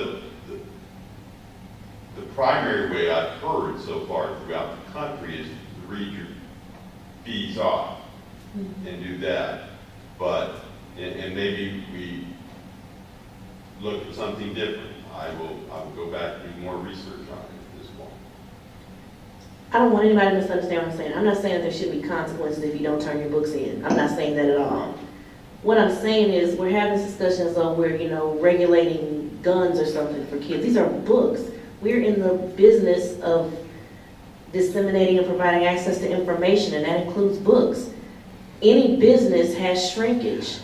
the primary way I've heard so far throughout the country is to read your fees off and do that. But, and maybe we look at something different. I will go back and do more research on it at this point. I don't want anybody to misunderstand what I'm saying. I'm not saying that there should be consequences if you don't turn your books in. I'm not saying that at all. What I'm saying is we're having discussions on where, regulating guns or something for kids. These are books. We're in the business of disseminating and providing access to information, and that includes books. Any business has shrinkage.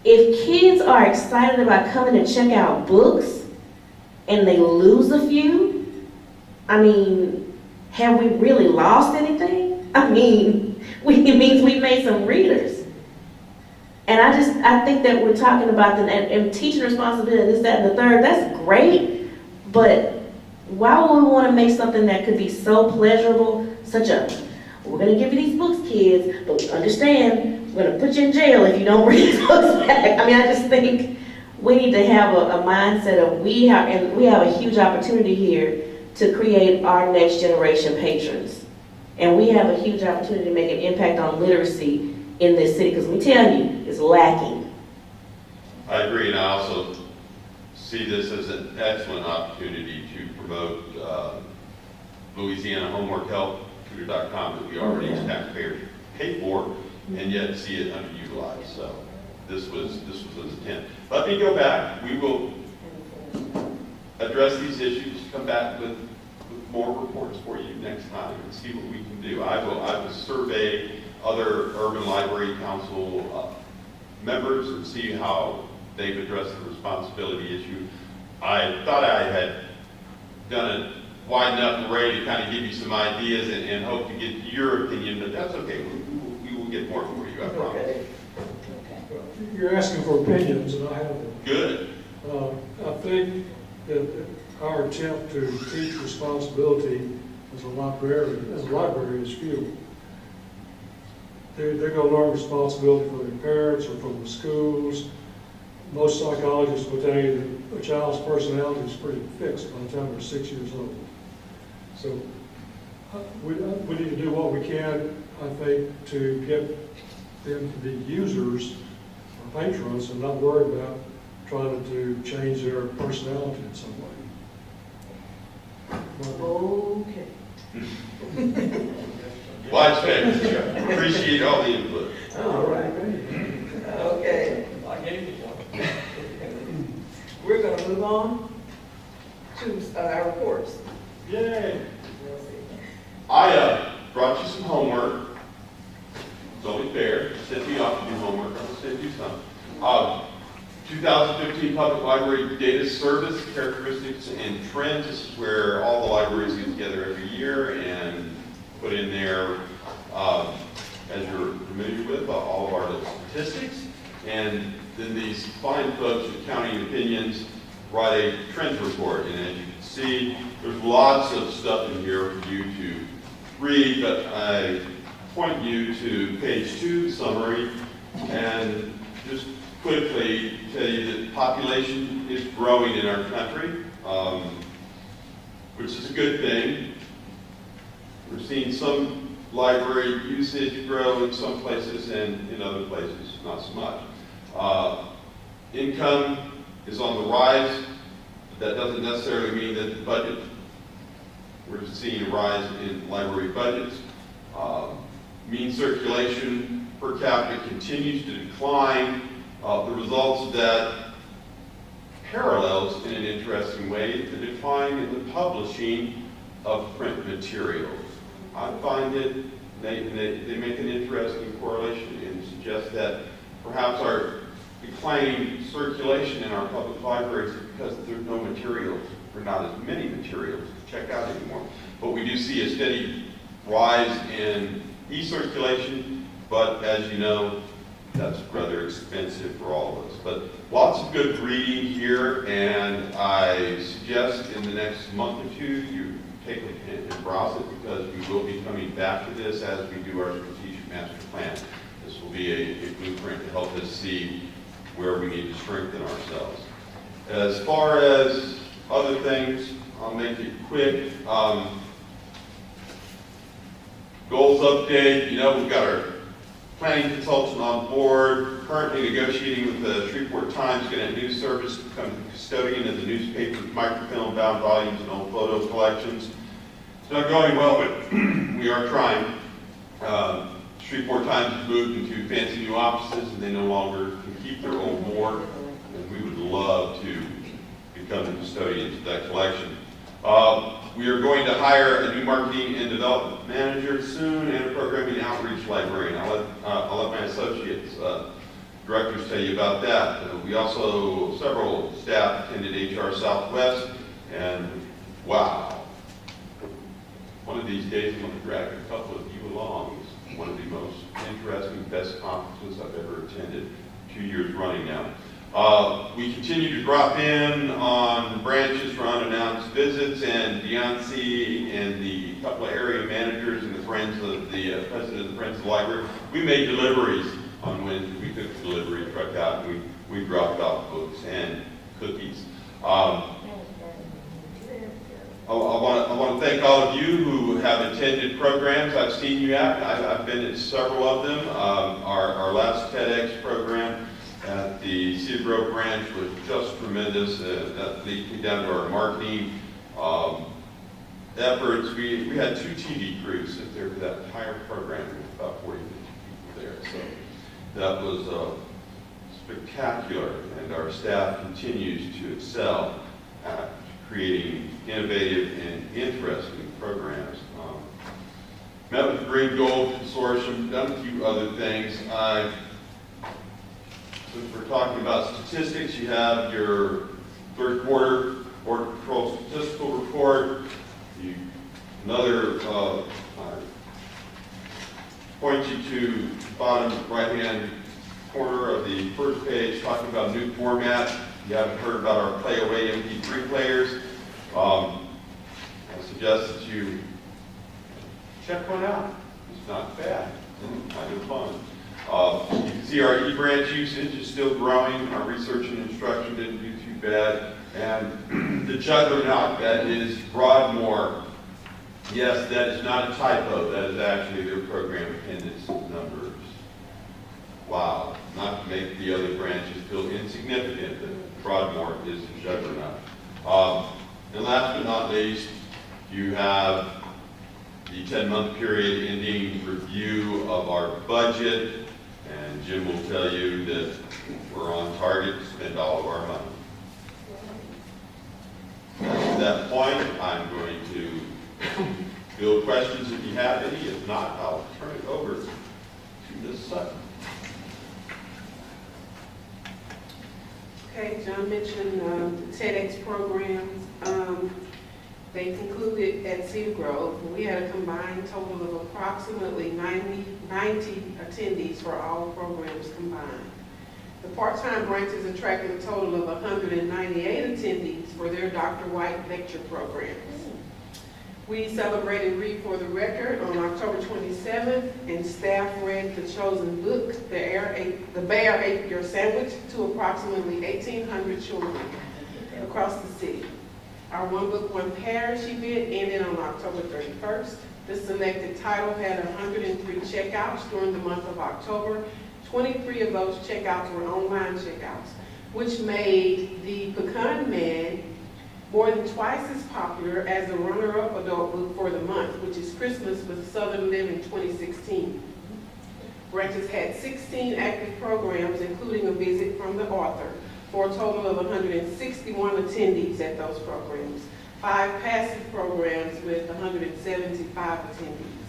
If kids are excited about coming to check out books and they lose a few, have we really lost anything? It means we made some readers. And I think that we're talking about and teaching responsibility, this, that, and the third, that's great, but why would we want to make something that could be so pleasurable, we're going to give you these books, kids, but understand, we're going to put you in jail if you don't read these books back. I just think we need to have a mindset of we have a huge opportunity here to create our next generation patrons. And we have a huge opportunity to make an impact on literacy in this city, because we tell you, it's lacking. I agree, and I also see this as an excellent opportunity to promote Louisiana Homework Help, Tutor.com, that we already as taxpayers pay for, and yet see it underutilized. So this was an attempt. Let me go back. We will address these issues, come back with more reports for you next time and see what we can do. I will survey other Urban Library Council members and see how they've addressed the responsibility issue. I thought I had done widen up the array to kind of give you some ideas and hope to get your opinion, but that's okay. We will get more for you, I promise. Okay. You're asking for opinions, and I have them. Good. I think that our attempt to teach responsibility as a library is futile. They're going to learn responsibility for their parents or from the schools. Most psychologists will tell you that a child's personality is pretty fixed by the time they're 6 years old. So we need to do what we can, I think, to get them to be users or patrons and not worry about trying to change their personality in some way. Okay. Watch that. Appreciate all the input. All right. Okay. We're gonna move on to our reports. Yay. I brought you some homework. It's only fair. Sent me off to do homework. I'll send you some. 2015 Public Library Data Service Characteristics and Trends. This is where all the libraries get together every year and put in there, as you're familiar with, all of our statistics. And then these fine folks at County Opinions write a trends report. And as you can see, there's lots of stuff in here for you to read, but I point you to page 2, summary, and just quickly tell you that population is growing in our country, which is a good thing. We're seeing some library usage grow in some places and in other places not so much. Income is on the rise, but that doesn't necessarily mean that the budget, we're seeing a rise in library budgets. Mean circulation per capita continues to decline. The results of that parallels in an interesting way the decline in the publishing of print materials. I find that they make an interesting correlation and suggest that perhaps our declining circulation in our public libraries is because there's no materials, or not as many materials to check out anymore. But we do see a steady rise in e-circulation, but as you know, that's rather expensive for all of us. But lots of good reading here, and I suggest in the next month or two you take a pen and browse it, because we will be coming back to this as we do our strategic master plan. This will be a blueprint to help us see where we need to strengthen ourselves. As far as other things, I'll make it quick. Goals update, you know, we've got our planning consultant on board, currently negotiating with the Shreveport Times, getting a news service to become the custodian of the newspaper's microfilm bound volumes and old photo collections. It's not going well, but we are trying. Shreveport Times has moved into fancy new offices, and they no longer can keep their old board, and we would love to become the custodians of that collection. We are going to hire a new marketing and development manager soon, and a programming outreach librarian. I'll let my associates, directors tell you about that. We also, several staff attended HR Southwest, and wow, one of these days I'm going to drag a couple of you along. It's one of the most interesting, best conferences I've ever attended, 2 years running now. We continue to drop in on branches for unannounced visits, and Beyonce and the couple of area managers and the friends of the president of the Friends of the Library, we made deliveries on Wednesday. We took the delivery truck out, and we dropped off books and cookies. I want to thank all of you who have attended programs I've seen you at. I've been at several of them. Our last TEDx program at the Cedar Grove branch was just tremendous. That leads me down to our marketing efforts. We had 2 TV crews sit there for that entire program, with about 40 people there. So that was spectacular, and our staff continues to excel at creating innovative and interesting programs. Met with the Green Gold Consortium, done a few other things. Since we're talking about statistics, you have your third quarter Border Patrol statistical report. Another, point you to the bottom right-hand corner of the first page, talking about new format. You haven't heard about our Play-Away MP3 players. I suggest that you check one out. It's not bad. It's kind of fun. You can see our eBranch usage is still growing. Our research and instruction didn't do too bad. And the juggernaut that is Broadmoor, yes, that is not a typo. That is actually their program attendance numbers. Wow. Not to make the other branches feel insignificant, but Broadmoor is a juggernaut. And last but not least, you have the 10-month period ending review of our budget. And Jim will tell you that we're on target to spend all of our money. At that point, I'm going to field questions if you have any. If not, I'll turn it over to Ms. Sutton. Okay, John mentioned the TEDx programs. They concluded at Cedar Grove. We had a combined total of approximately 90 attendees for all programs combined. The part-time branches attracted a total of 198 attendees for their Dr. White lecture programs. We celebrated Read for the Record on October 27th, and staff read the chosen book, The Bear Ate Your Sandwich, to approximately 1,800 children across the city. Our One Book, One Parish event ended on October 31st. The selected title had 103 checkouts during the month of October. 23 of those checkouts were online checkouts, which made the Pecan Man more than twice as popular as the runner-up adult book for the month, which is Christmas with Southern Living 2016. Branches had 16 active programs, including a visit from the author, for a total of 161 attendees at those programs. 5 passive programs with 175 attendees.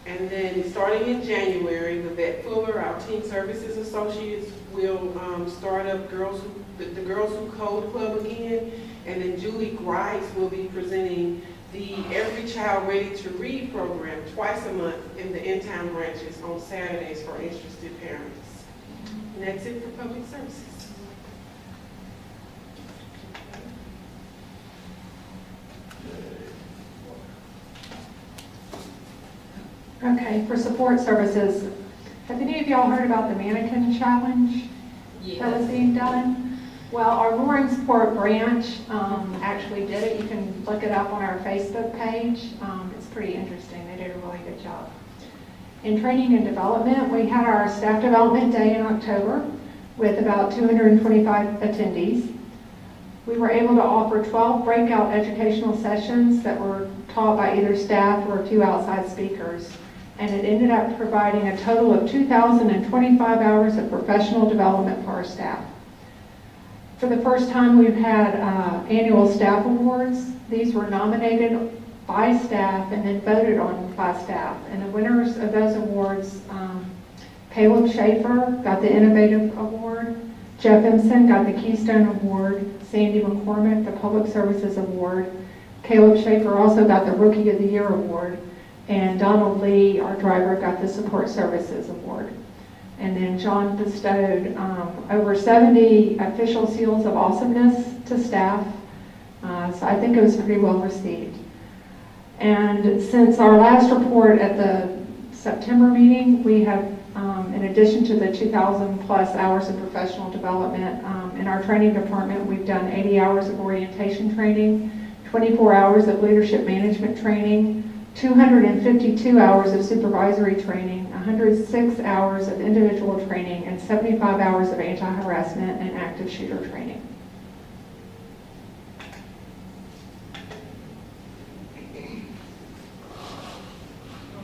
And then starting in January, Vivette Fuller, our Teen Services Associates, will start up the Girls Who Code Club again. And then Julie Grice will be presenting the Every Child Ready to Read program twice a month in the in-town branches on Saturdays for interested parents. And that's it for public services. Okay, for support services, have any of y'all heard about the mannequin challenge that was being done? Well, our Lawrenceport branch actually did it. You can look it up on our Facebook page. It's pretty interesting. They did a really good job. In training and development, we had our staff development day in October with about 225 attendees. We were able to offer 12 breakout educational sessions that were taught by either staff or 2 outside speakers. And it ended up providing a total of 2,025 hours of professional development for our staff. For the first time, we've had annual staff awards. These were nominated by staff and then voted on by staff. And the winners of those awards, Caleb Schaefer got the Innovative Award, Jeff Empson got the Keystone Award, Sandy McCormick the Public Services Award, Caleb Schaefer also got the Rookie of the Year Award, and Donald Lee, our driver, got the Support Services Award. And then John bestowed over 70 official seals of awesomeness to staff. So I think it was pretty well received. And since our last report at the September meeting, we have, in addition to the 2,000 plus hours of professional development, in our training department, we've done 80 hours of orientation training, 24 hours of leadership management training, 252 hours of supervisory training, 106 hours of individual training, and 75 hours of anti-harassment and active shooter training.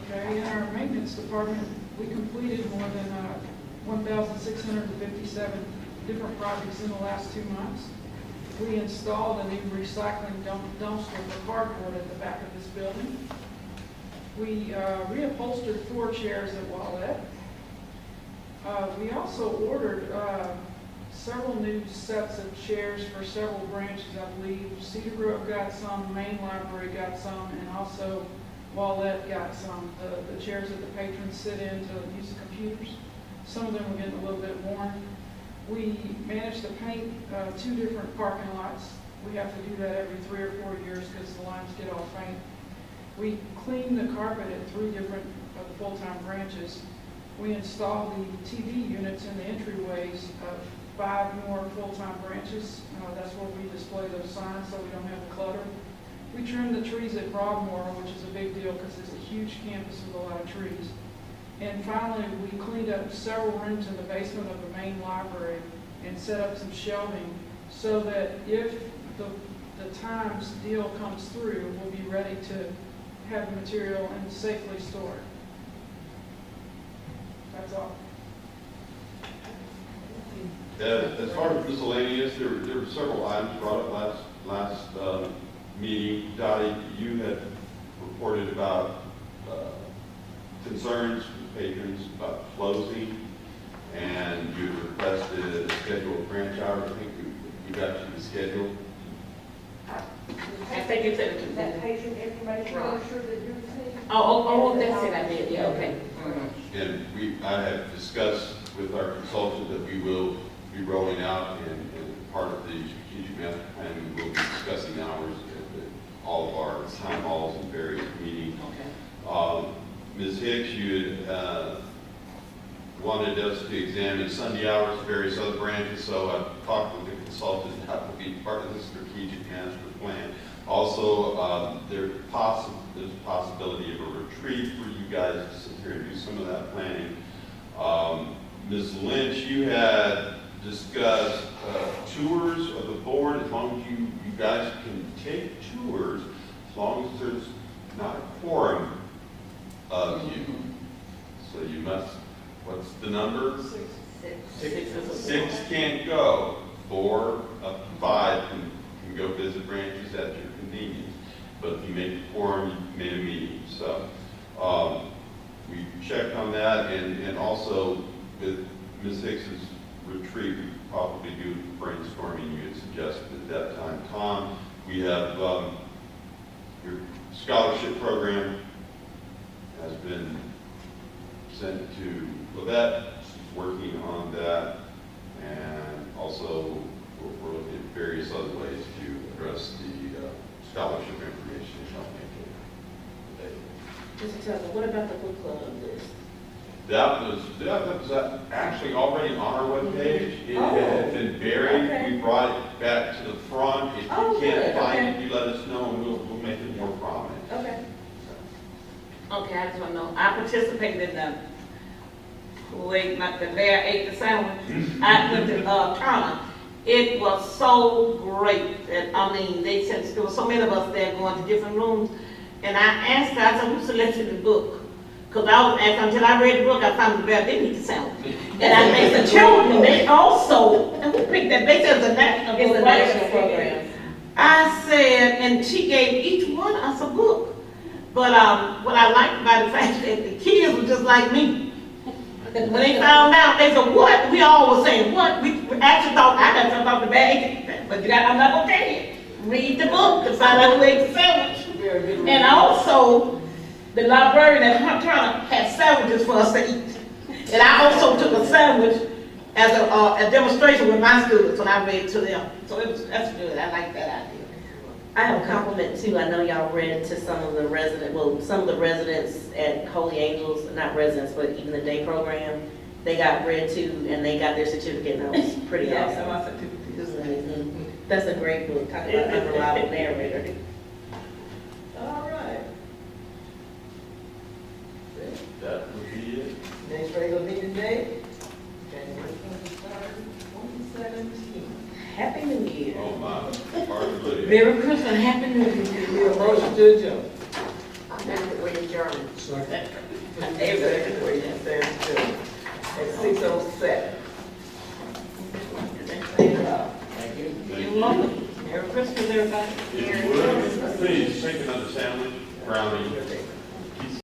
Okay, in our maintenance department, we completed more than 1,657 different projects in the last 2 months. We installed a new recycling dumpster for cardboard at the back of this building. We reupholstered 4 chairs at Wallette. We also ordered several new sets of chairs for several branches, I believe. Cedar Grove got some, Main Library got some, and also Wallette got some. The chairs that the patrons sit in to use the computers. Some of them were getting a little bit worn. We managed to paint 2 different parking lots. We have to do that every 3 or 4 years because the lines get all faint. We cleaned the carpet at 3 different of the full-time branches. We installed the TV units in the entryways of 5 more full-time branches. That's where we display those signs so we don't have the clutter. We trimmed the trees at Broadmoor, which is a big deal because it's a huge campus with a lot of trees. And finally, we cleaned up several rooms in the basement of the main library and set up some shelving so that if the Times deal comes through, we'll be ready to have the material and safely store it. That's all. As far as miscellaneous, there were several items brought up last meeting. Dottie, you had reported about concerns with patrons about closing, and you requested a scheduled branch hours. I think we got you the schedule. I think it's a, That patient information brochure that you're seeing? oh, that's it, I did, yeah, okay. And I have discussed with our consultant that we will be rolling out, and part of the strategic master plan, we will be discussing hours at all of our town halls and various meetings. Okay. Ms. Hicks, you had wanted us to examine Sunday hours, various other branches, so I've talked with the consultant. That will be part of the strategic master plan. Also, there's a possibility of a retreat for you guys to sit here and do some of that planning. Ms. Lynch, you had discussed tours of the board. As long as you guys can take tours, as long as there's not a quorum of you. So you must, what's the number? 6. 6 can't go. 4 up to 5 can go visit branches at your convenience. But if you make a quorum, you made a meeting. So we checked on that, and also with Ms. Hicks's retreat, we probably do brainstorming you had suggested at that time. Tom, we have your scholarship program has been sent to Levette. She's working on that, and also we're looking at various other ways to address the scholarship information and help make it available. Mr. Tucker, what about the book club list? That was actually already on our webpage. It had been buried. Okay. We brought it back to the front. If you can't Good, find okay. it, you let us know, and we'll make it more prominent. Okay. Okay, I just want to know, I participated in the the bear ate the sandwich. I went to Turner. It was so great that, I mean, they said there were so many of us there going to different rooms. And I asked her, I said, who selected the book? Because I was asked, until I read the book, I found the bear didn't eat the sandwich. And I asked the children, they also, and who picked that? They said it was a national book. It's a right? national program. I said, and she gave each one of us a book. But what I liked about the fact that the kids were just like me. When they found out, they said, what? We all were saying, what? We actually thought, I got something off the bag, but I'm not going to tell you. Read the book and find out who ate the sandwich. And also, the librarian at Turner had sandwiches for us to eat. And I also took a sandwich as a demonstration with my students when I read to them. So that's good. I like that idea. I have a compliment too. I know y'all read to some of the residents at Holy Angels, not residents, but even the day program. They got read to and they got their certificate, and that was pretty awesome. My certificate is Mhm. That's a great book. Talk about unreliable narrator. all right. That would be it. Next regular meeting date, January 23rd, 2017. Happy New Year. Oh, my. Hard to believe. Merry Christmas, Happy New Year. Need a motion to adjourn. I move that we adjourn. Second. Exactly where you stand still. At 6:07. Thank you. You're welcome. Merry Christmas, everybody. If you would, please take another sandwich, brownie,